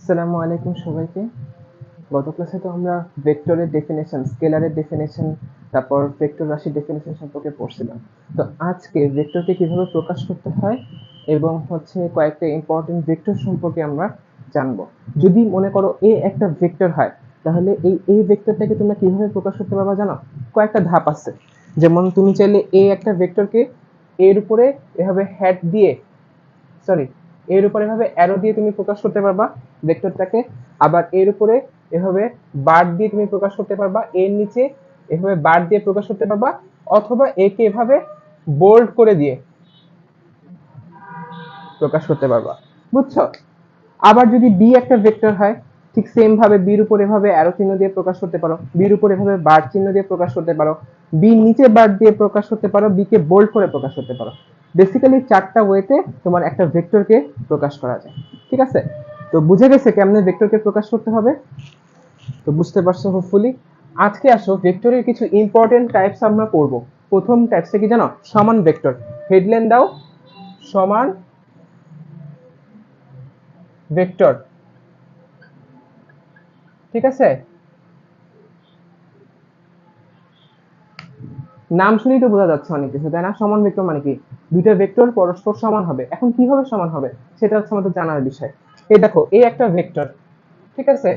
আসসালামু আলাইকুম সবাইকে। গত ক্লাসে তো আমরা ভেক্টরের ডেফিনেশন, স্কেলারের ডেফিনেশন, তারপর ভেক্টর রাশির ডেফিনেশন সম্পর্কে পড়ছিলাম। তো আজকে ভেক্টরকে কিভাবে প্রকাশ করতে হয় এবং কয়েকটা ইম্পর্টেন্ট ভেক্টর সম্পর্কে আমরা জানবো। যদি মনে করো এ একটা ভেক্টর হয়, তাহলে এই ভেক্টরটাকে তোমরা কিভাবে প্রকাশ করতে পারবা জানো? কয়েকটা ধাপ আছে। যেমন তুমি চাইলে একটা ভেক্টরকে এর উপরে এভাবে হ্যাট দিয়ে, সরি, এর উপরে এভাবে অ্যারো দিয়ে তুমি প্রকাশ করতে পারবা ভেক্টরটাকে। আবার এর উপরে এভাবে বার দিয়ে তুমি প্রকাশ করতে পারবা, এর নিচে এভাবে বার দিয়ে প্রকাশ করতে পারবা, অথবা একে এভাবে বোল্ড করে দিয়ে প্রকাশ করতে পারবা। বুঝছো? আবার যদি বি একটা ভেক্টর হয়, ঠিক সেম ভাবে বির উপর এভাবে অ্যারো চিহ্ন দিয়ে প্রকাশ করতে পারো, বির উপর এভাবে বার চিহ্ন দিয়ে প্রকাশ করতে পারো, বি নিচে বার দিয়ে প্রকাশ করতে পারো, বি কে বোল্ড করে প্রকাশ করতে পারো। বেসিক্যালি চারটা ওয়েতে তোমার একটা ভেক্টরকে প্রকাশ করা যায়। ঠিক আছে? তো বুঝে গেছে কেমনে ভেক্টরকে প্রকাশ করতে হবে? তো বুঝতে পারছো হোপফুলি। আজকে আসো ভেক্টরের কিছু ইম্পর্টেন্ট টাইপস আমরা পড়বো। প্রথম টাইপসটা কি জানো? সমান ভেক্টর। হেডলাইন দাও, সমান ভেক্টর। ঠিক আছে? নাম শুনেই তো বোঝা যাচ্ছে অনেক কিছু, তাই না? সমান ভেক্টর মানে কি? দুইটা ভেক্টর পরস্পর সমান হবে। এখন কিভাবে সমান হবে সেটা হচ্ছে আমাদের জানার বিষয়। এই দেখো, এই একটা ভেক্টর, ঠিক আছে?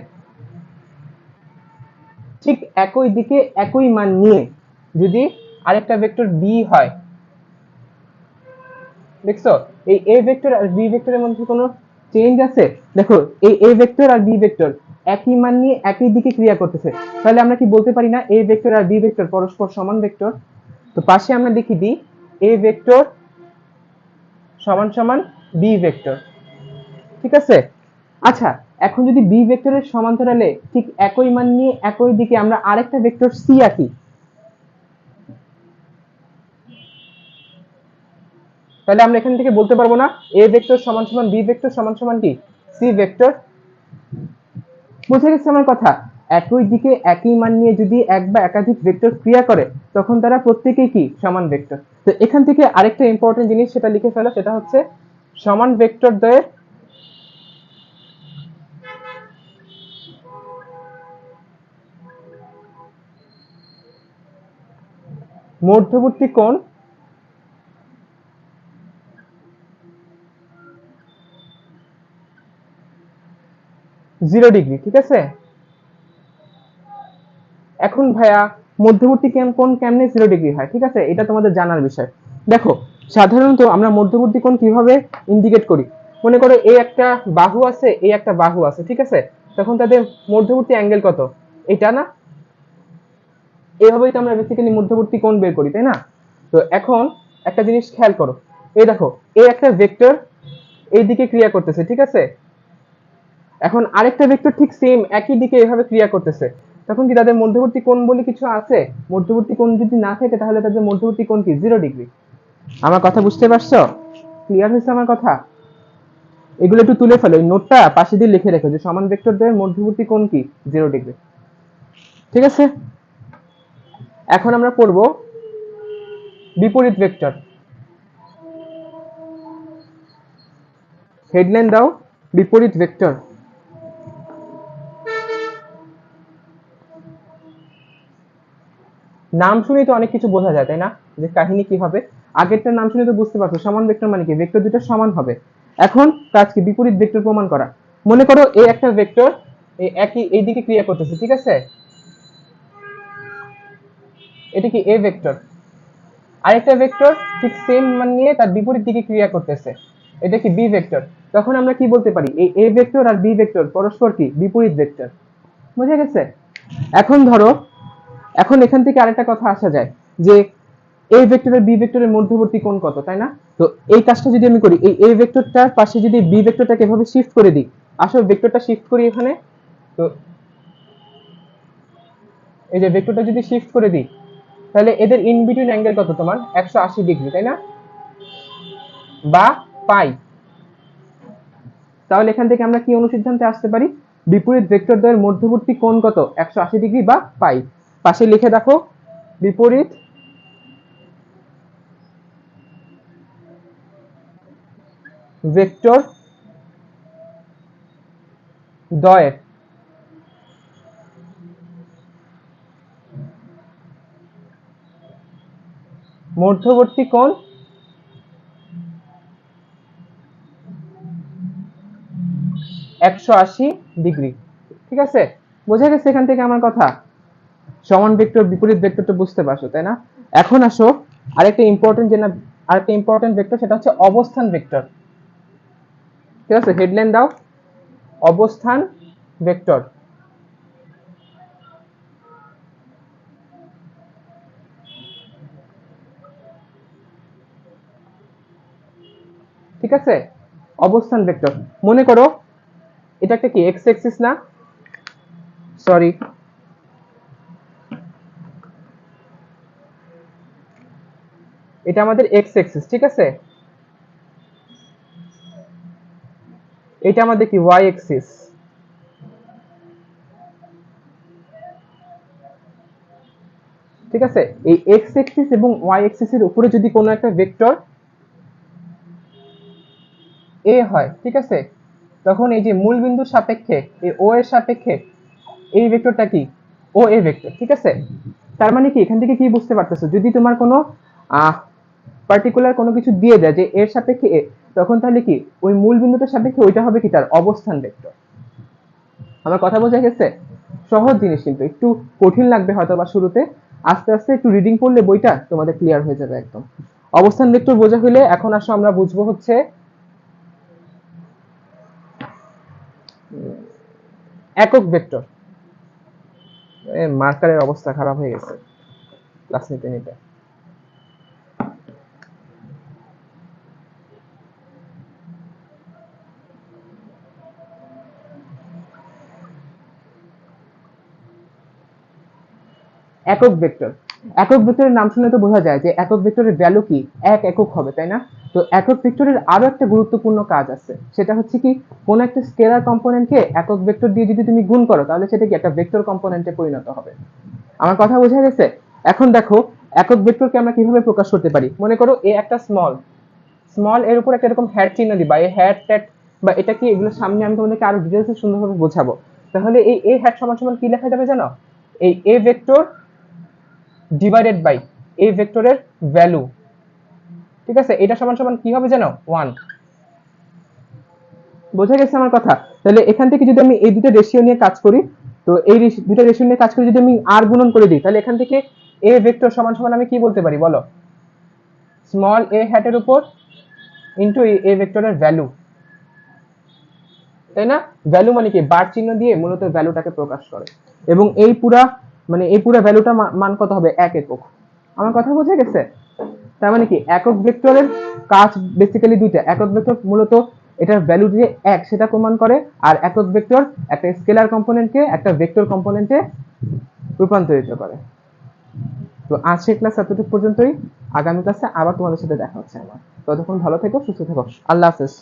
ঠিক একই দিকে একই মান নিয়ে যদি আরেকটা ভেক্টর বি হয়, দেখছো? এই এ ভেক্টর আর বি ভেক্টরের মধ্যে কোনো চেঞ্জ আছে? দেখো, এই এ ভেক্টর আর বি ভেক্টর একই মান নিয়ে একই দিকে ক্রিয়া করতেছে। তাহলে আমরা কি বলতে পারি না এ ভেক্টর আর বি ভেক্টর পরস্পর সমান ভেক্টর? তো পাশে আমরা লিখি দিই এ ভেক্টর সমান সমান বি ভেক্টর। ঠিক আছে? আচ্ছা, এখন যদি বি ভেক্টরের সমান্তরালে ঠিক একই মান নিয়ে একই দিকে আমরা আরেকটা ভেক্টর সি আঁকি, তাহলে আমরা এখান থেকে বলতে পারবো না এ ভেক্টর সমান সমান বি ভেক্টর সমান সমান কি সি ভেক্টর? বুঝে গেছে আমার কথা? একই দিকে একই মান নিয়ে যদি এক বা একাধিক ভেক্টর ক্রিয়া করে, তখন তারা প্রত্যেকেই কি সমান ভেক্টর। তো এখান থেকে আরেকটা ইম্পর্টেন্ট জিনিস সেটা লিখে ফেলো, সেটা হচ্ছে সমান ভেক্টর দ্বয়ের মধ্যবর্তী কোণ 0 ডিগ্রি। ঠিক আছে? এখন ভাইয়া, মধ্যবর্তী কোণ কেমনে 0 ডিগ্রি হয়? ঠিক আছে, এটা তোমাদের জানার বিষয়। দেখো, সাধারণত আমরা মধ্যবর্তী কোণ কিভাবে ইন্ডিকেট করি? মনে করো এই একটা বাহু আছে, এই একটা বাহু আছে, ঠিক আছে? তখন তাদের মধ্যবর্তী অ্যাঙ্গেল কত? এটা না? এইভাবেই তো আমরা বেসিক্যালি মধ্যবর্তী কোণ বের করি, তাই না? তো এখন একটা জিনিস খেয়াল করো। এই দেখো, এই একটা ভেক্টর এই দিকে ক্রিয়া করতেছে, ঠিক আছে? এখন আরেকটা ভেক্টর ঠিক সেম একই দিকে এভাবে ক্রিয়া করতেছে। তখন কি তাদের মধ্যবর্তী কোণ বলে কিছু আছে? মধ্যবর্তী কোণ যদি না থাকে, তাহলে তাদের মধ্যবর্তী কোণ কি 0 ডিগ্রি। আমার কথা বুঝতে পারছো? ক্লিয়ার হয়েছে আমার কথা? এগুলো একটু তুলে ফেলো, এই নোটটা পাশে দিয়ে লিখে রেখো যে সমান ভেক্টরদের মধ্যবর্তী কোণ কি 0 ডিগ্রি। ঠিক আছে? এখন আমরা পড়বো বিপরীত ভেক্টর। হেডলাইন দাও, বিপরীত ভেক্টর। নাম শুনেই তো অনেক কিছু বোঝা যায়, তাই না? যে কাহিনী কি হবে। আগেরটার নাম শুনে তো বুঝতে পারছো সমান ভেক্টর মানে কি, ভেক্টর দুটো সমান হবে। এখন কাজ কি? বিপরীত ভেক্টর প্রমাণ করা। মনে করো এই একটা ভেক্টর এই একই এই দিকে ক্রিয়া করতেছে, ঠিক আছে? এটা কি এ ভেক্টর। আরেকটা ভেক্টর ঠিক সেম মান নিয়ে তার বিপরীত দিকে ক্রিয়া করতেছে, এটা কি বি ভেক্টর। তখন আমরা কি বলতে পারি? এই এ ভেক্টর আর বি ভেক্টর পরস্পর কি বিপরীত ভেক্টর। বুঝে গেছে? এখন ধরো, এখন এখান থেকে আরেকটা কথা আসা যায় যে এ ভেক্টর আর বি ভেক্টরের মধ্যবর্তী কোণ কত, তাই না? তো এই কাজটা যদি আমি করি, এই এ ভেক্টরটার পাশে যদি বি ভেক্টরটাকে এভাবে শিফট করে দিই, আসলে ভেক্টরটা শিফট করি এখানে, তো এই যে ভেক্টরটা যদি শিফট করে দিই, তাহলে এদের ইন বিটুইন অ্যাঙ্গেল কত তোমার? 180 ডিগ্রি, তাই না? বা পাই। তাহলে এখান থেকে আমরা কি অনুসিদ্ধান্তে আসতে পারি? বিপরীত ভেক্টর দ্বয়ের মধ্যবর্তী কোণ কত? 180 ডিগ্রি বা পাই। পাশে লিখে দেখো, বিপরীত ভেক্টর দ্বয়ের মধ্যবর্তী কোণ 180 ডিগ্রি। ঠিক আছে, বোঝা গেছে এখান থেকে আমার কথা? সমান ভেক্টর বিপরীত ভেক্টর তো বুঝতে পারছো তাই না? এখন আসো আরেকটা ইম্পর্টেন্ট আরেকটা ইম্পর্টেন্ট ভেক্টর, সেটা হচ্ছে অবস্থান ভেক্টর। ঠিক আছে, হেডলাইন দাও, অবস্থান ভেক্টর। ঠিক আছে, অবস্থান ভেক্টর। মনে করো এটা একটা কি এক্স অ্যাক্সিস না, সরি এটা আমাদের এক্স অ্যাক্সিস। ঠিক আছে, এটা আমাদের কি ওয়াই অ্যাক্সিস। ঠিক আছে, এই এক্স অ্যাক্সিস এবং ওয়াই অ্যাক্সিস এর উপরে যদি কোনো একটা ভেক্টর এ হয়, ঠিক আছে, তখন এই যে মূল বিন্দুর সাপেক্ষে এই ও এর সাপেক্ষে এই ভেক্টরটা কি ও এ ভেক্টর। ঠিক আছে, তার মানে কি এখান থেকে কি বুঝতে পারতেছো, যদি তোমার কোনো পার্টিকুলার কোনো কিছু দিয়ে দেয় যে এর সাপেক্ষে এ, তখন তাহলে কি ওই মূল বিন্দুটার সাপেক্ষে ওইটা হবে কি তার অবস্থান ভেক্টর। আমার কথা বোঝা গেছে? সহজ জিনিস, কিন্তু একটু কঠিন লাগবে হয়তো বা শুরুতে, আস্তে আস্তে একটু রিডিং পড়লে বইটা তোমাদের ক্লিয়ার হয়ে যাবে একদম। অবস্থান ভেক্টর বোঝা হইলে এখন আসো আমরা বুঝবো হচ্ছে একক ভেক্টর। মার্কারের অবস্থা খারাপ হয়ে গেছে ক্লাস নিতে নিতে। একক ভেক্টর, একক ভেক্টরের নাম শুনে তো বোঝা যায় যে একক ভেক্টরের ভ্যালু কি এক একক হবে, তাই না? তো একক ভেক্টরের আরো একটা গুরুত্বপূর্ণ কাজ আছে, সেটা হচ্ছে কি কোন একটা স্কেলার কম্পোনেন্টকে একক ভেক্টর দিয়ে যদি তুমি গুণ করো তাহলে সেটা কি একটা ভেক্টর কম্পোনেন্টে পরিণত হবে। আমার কথা বোঝা গেছে? এখন দেখো একক ভেক্টরকে আমরা কিভাবে প্রকাশ করতে পারি। মনে করো এ একটা স্মল, স্মল এর উপর একটা এরকম হ্যাট চিহ্ন দিবা, এই হ্যাট ট্যাট বা এটা কি, এগুলো সামনে আমি তোমাদেরকে আরো ডিটেইলসে সুন্দরভাবে বোঝাবো। তাহলে এই এ হ্যাট সমান সমান কি লেখা যাবে জানো? এই এ ভেক্টর ডিভাইডেড বাই এই ভেক্টরের ভ্যালু। ঠিক আছে, এটা সমান সমান কি হবে জানো? 1। বোঝা গেছে আমার কথা? তাহলে এখান থেকে যদি আমি এই দুটো রেশিও নিয়ে কাজ করি, তো এই দুটো রেশিও নিয়ে কাজ করে যদি আমি আর গুণন করে দিই, তাহলে এখান থেকে এ ভেক্টর সমান সমান আমি কি বলতে পারি বলো? স্মল এ হ্যাটের উপর ইনটু এ ভেক্টরের ভ্যালু, তাই না? ভ্যালু মানে কি বার চিহ্ন দিয়ে মূলত ভ্যালুটাকে প্রকাশ করে, এবং এই পুরা মানে এই পুরা ভ্যালুটা মান কত হবে? এক একক। আমার কথা বোঝা গেছে? তার মানে কি একক ভেক্টরের কাজ বেসিক্যালি দুইটা। একক ভেক্টর মূলত এটার ভ্যালু যে এক সেটা প্রমাণ করে, আর একক ভেক্টর একটা স্কেলার কম্পোনেন্টকে একটা ভেক্টর কম্পোনেন্টে রূপান্তরিত করে। তো আজকের ক্লাস এতটুকু পর্যন্তই, আগামী ক্লাসে আবার তোমাদের সাথে দেখা হচ্ছে আমার। ততক্ষণ ভালো থেকো, সুস্থ থেকো, আল্লাহ হাফেজ।